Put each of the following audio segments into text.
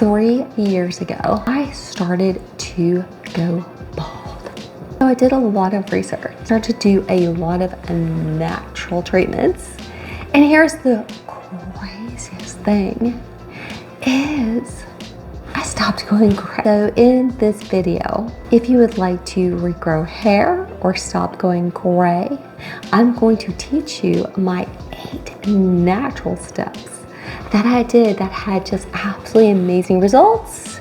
3 years ago, I started to go bald. So I did a lot of research, started to do a lot of natural treatments. And here's the craziest thing is I stopped going gray. So in this video, if you would like to regrow hair or stop going gray, I'm going to teach you my 8 natural steps that I did that had just absolutely amazing results.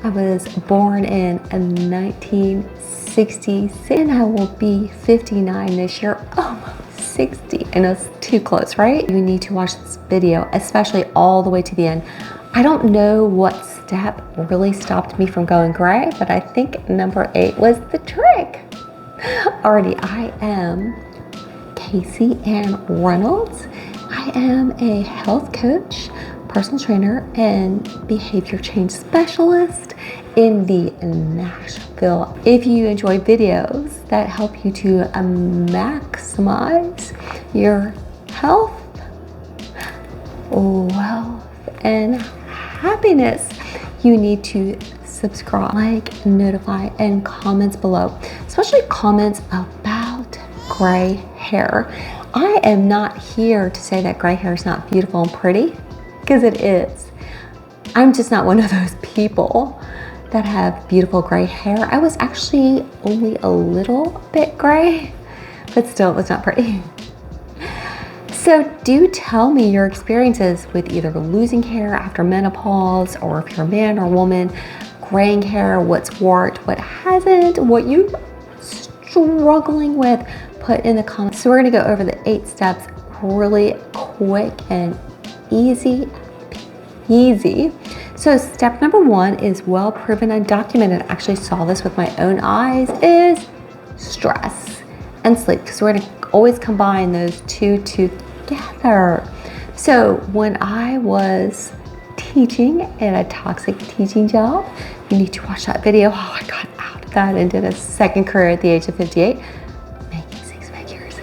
I was born in 1966 and I will be 59 this year, almost 60. I know it's too close, right? You need to watch this video, especially all the way to the end. I don't know what step really stopped me from going gray, but I think number 8 was the trick. Alrighty, I am Casey Ann Reynolds. I am a health coach, personal trainer, and behavior change specialist in the Nashville. If you enjoy videos that help you to maximize your health, wealth, and happiness, you need to subscribe, like, notify, and comments below, especially comments about gray hair. I am not here to say that gray hair is not beautiful and pretty, because it is. I'm just not one of those people that have beautiful gray hair. I was actually only a little bit gray, but still it was not pretty. So do tell me your experiences with either losing hair after menopause, or if you're a man or woman, graying hair, what's worked, what hasn't, what you're struggling with, put in the comments. So we're gonna go over the 8 steps really quick and easy. So step number 1 is well proven and documented. I actually saw this with my own eyes, is stress and sleep, because we're gonna always combine those two together. So when I was teaching in a toxic teaching job, you need to watch that video, how I got out of that and did a second career at the age of 58, making 6 figures.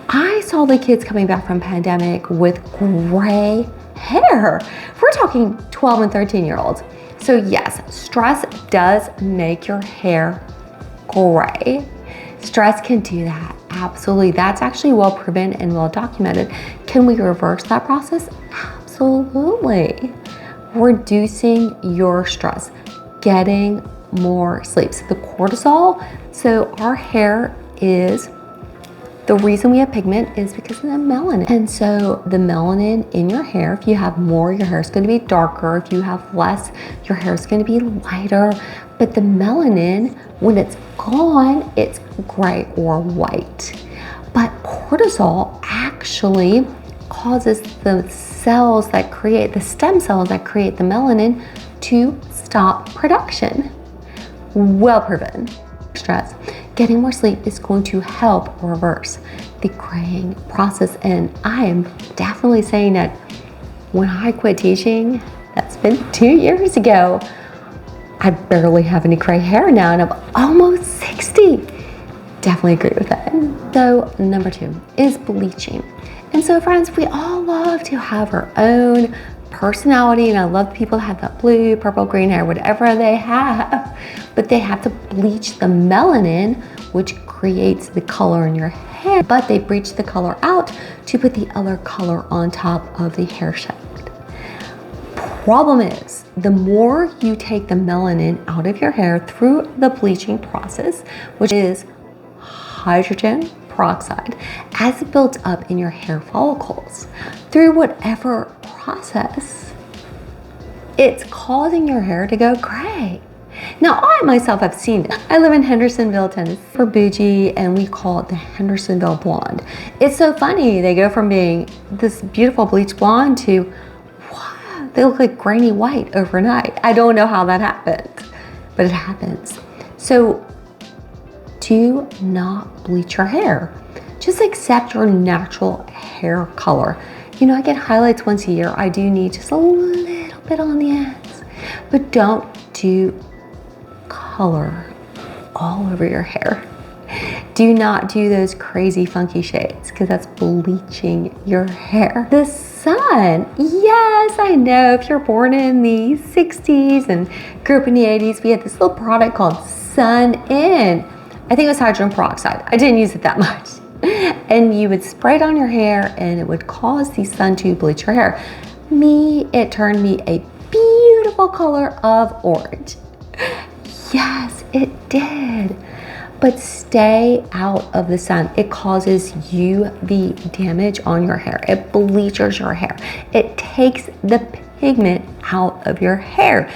I saw the kids coming back from pandemic with gray hair. We're talking 12 and 13-year-olds. So yes, stress does make your hair gray. Stress can do that, absolutely. That's actually well proven and well documented. Can we reverse that process? Absolutely. Reducing your stress, getting more sleep. So the cortisol, so our hair is, the reason we have pigment is because of the melanin. And so the melanin in your hair, if you have more, your hair is going to be darker. If you have less, your hair is going to be lighter. But the melanin, when it's gone, it's gray or white. But cortisol actually causes the cells that create, the stem cells that create the melanin, to stop production. Well proven. Stress. Getting more sleep is going to help reverse the graying process. And I am definitely saying that when I quit teaching, that's been 2 years ago, I barely have any gray hair now, and I'm almost 60. Definitely agree with that. So number 2 is bleaching. And so friends, we all love to have our own personality, and I love people that have that blue, purple, green hair, whatever they have, but they have to bleach the melanin, which creates the color in your hair, but they bleach the color out to put the other color on top of the hair shaft. Problem is, the more you take the melanin out of your hair through the bleaching process, which is hydrogen peroxide, as it builds up in your hair follicles, through whatever process, it's causing your hair to go gray. Now, I myself have seen it. I live in Hendersonville, Tennessee, for bougie, and we call it the Hendersonville blonde. It's so funny. They go from being this beautiful bleach blonde to, wow, they look like grainy white overnight. I don't know how that happens, but it happens. So do not bleach your hair. Just accept your natural hair color. You know, I get highlights once a year. I do need just a little bit on the ends, but don't do color all over your hair. Do not do those crazy funky shades, because that's bleaching your hair. The sun. Yes, I know. If you're born in the 60s and grew up in the 80s, we had this little product called Sun In. I think it was hydrogen peroxide. I didn't use it that much. And you would spray it on your hair and it would cause the sun to bleach your hair. It turned me a beautiful color of orange. Yes, it did. But stay out of the sun. It causes UV damage on your hair. It bleaches your hair. It takes the pigment out of your hair.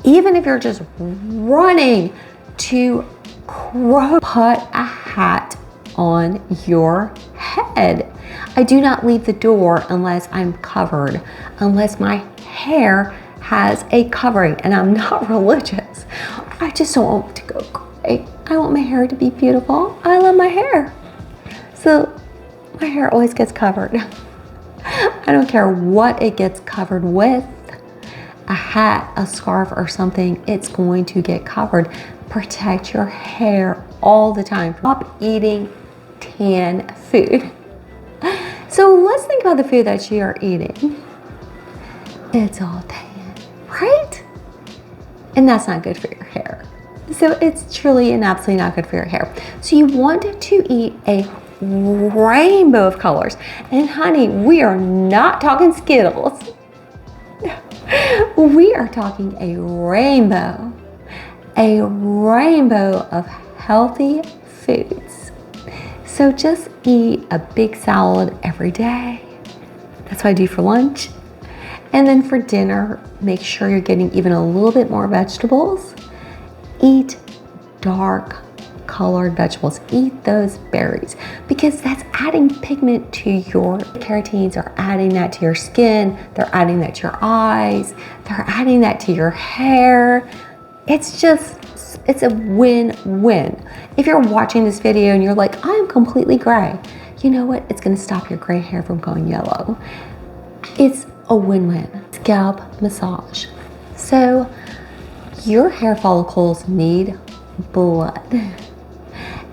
Even if you're just running to put a hat on your head. I do not leave the door unless I'm covered, unless my hair has a covering, and I'm not religious. I just don't want it to go gray. I want my hair to be beautiful. I love my hair. So my hair always gets covered. I don't care what it gets covered with, a hat, a scarf, or something, it's going to get covered. Protect your hair all the time. Stop eating canned food. So let's think about the food that you are eating. It's all tan, right? And that's not good for your hair. So it's truly and absolutely not good for your hair. So you want to eat a rainbow of colors. And honey, we are not talking Skittles. We are talking a rainbow of healthy foods. So just eat a big salad every day. That's what I do for lunch. And then for dinner, make sure you're getting even a little bit more vegetables. Eat dark colored vegetables. Eat those berries because that's adding pigment to your carotenes, are adding that to your skin, they're adding that to your eyes, they're adding that to your hair. It's a win-win. If you're watching this video and you're like, I'm completely gray, you know what? It's gonna stop your gray hair from going yellow. It's a win-win. Scalp massage. So your hair follicles need blood.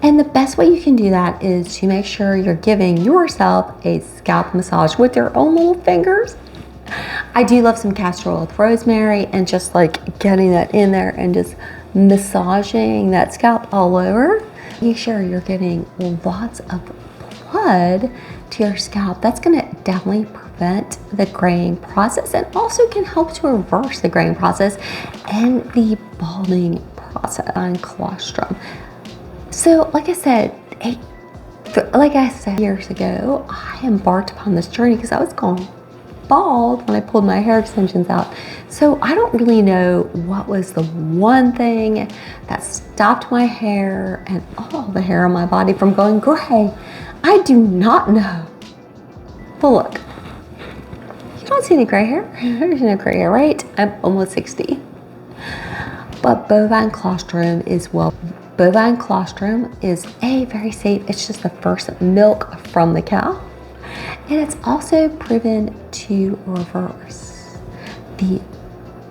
And the best way you can do that is to make sure you're giving yourself a scalp massage with your own little fingers. I do love some castor oil with rosemary and just like getting that in there and just massaging that scalp all over. Make sure you're getting lots of blood to your scalp. That's gonna definitely prevent the graying process and also can help to reverse the graying process and the balding process. Bovine Colostrum. So like I said years ago, I embarked upon this journey because I was going bald when I pulled my hair extensions out. So I don't really know what was the one thing that stopped my hair and all the hair on my body from going gray. I do not know. But look, you don't see any gray hair. There's no gray hair, right? I'm almost 60. But Bovine Colostrum Bovine Colostrum is very safe. It's just the first milk from the cow. And it's also proven to reverse the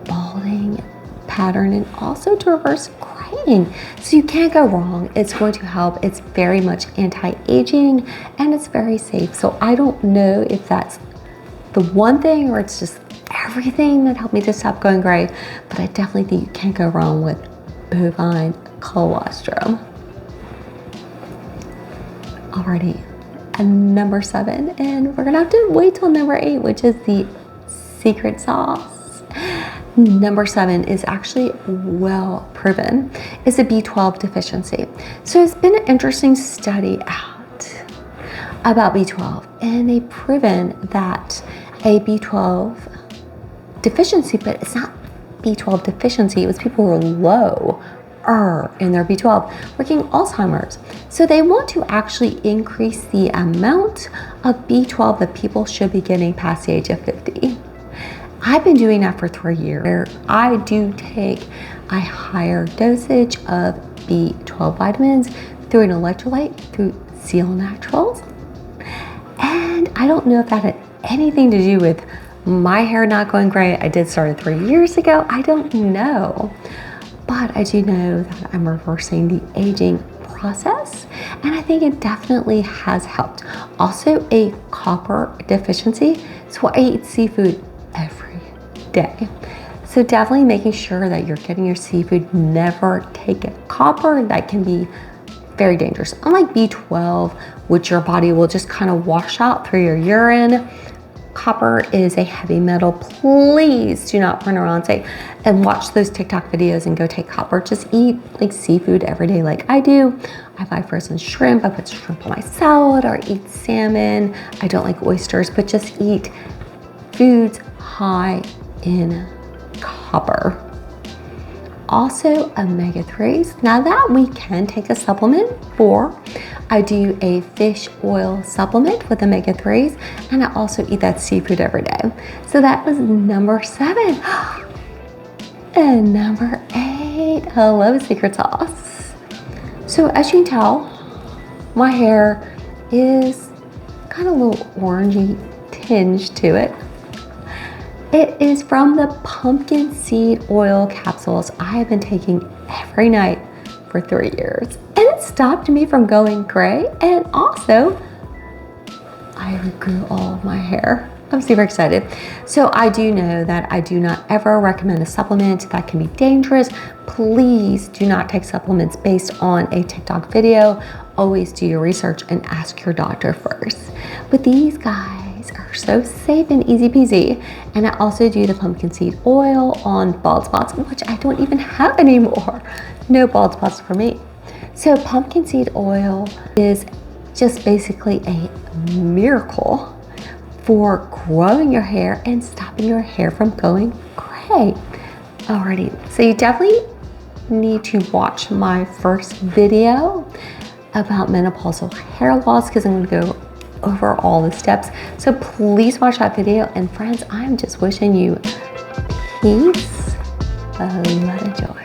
balding pattern and also to reverse graying. So you can't go wrong. It's going to help. It's very much anti-aging and it's very safe. So I don't know if that's the one thing or it's just everything that helped me to stop going gray, but I definitely think you can't go wrong with Bovine Colostrum. Alrighty, and number 7, and we're gonna have to wait till number 8, which is the secret sauce. Number 7 is actually well proven. It's a B12 deficiency. So it's been an interesting study out about B12, and they've proven that a B12 deficiency, but it's not B12 deficiency, it was people who were low in their B12 working Alzheimer's. So they want to actually increase the amount of B12 that people should be getting past the age of 50. I've been doing that for 3 years. I do take a higher dosage of B12 vitamins through an electrolyte through Seal Naturals. And I don't know if that had anything to do with my hair not going gray. I did start it 3 years ago. I don't know. But I do know that I'm reversing the aging process, and I think it definitely has helped. Also a copper deficiency. So I eat seafood every day. So definitely making sure that you're getting your seafood. Never take a copper. That can be very dangerous. Unlike B12, which your body will just kind of wash out through your urine, copper is a heavy metal. Please do not run around and watch those TikTok videos and go take copper. Just eat like seafood every day like I do. I buy frozen shrimp. I put shrimp on my salad, or eat salmon. I don't like oysters, but just eat foods high in copper. Also omega-3s. Now that we can take a supplement for, I do a fish oil supplement with omega-3s, and I also eat that seafood every day. So that was number 7. And number 8, hello secret sauce. So as you can tell, my hair is kind of a little orangey tinge to it. It is from the pumpkin seed oil capsules I have been taking every night for 3 years. And it stopped me from going gray, and also I regrew all of my hair. I'm super excited. So I do know that I do not ever recommend a supplement. That can be dangerous. Please do not take supplements based on a TikTok video. Always do your research and ask your doctor first. But these guys are so safe and easy peasy. And I also do the pumpkin seed oil on bald spots, which I don't even have anymore. No bald spots for me. So pumpkin seed oil is just basically a miracle for growing your hair and stopping your hair from going gray. Alrighty, so you definitely need to watch my first video about menopausal hair loss, because I'm gonna go over all the steps. So please watch that video. And friends, I'm just wishing you peace, love, and joy.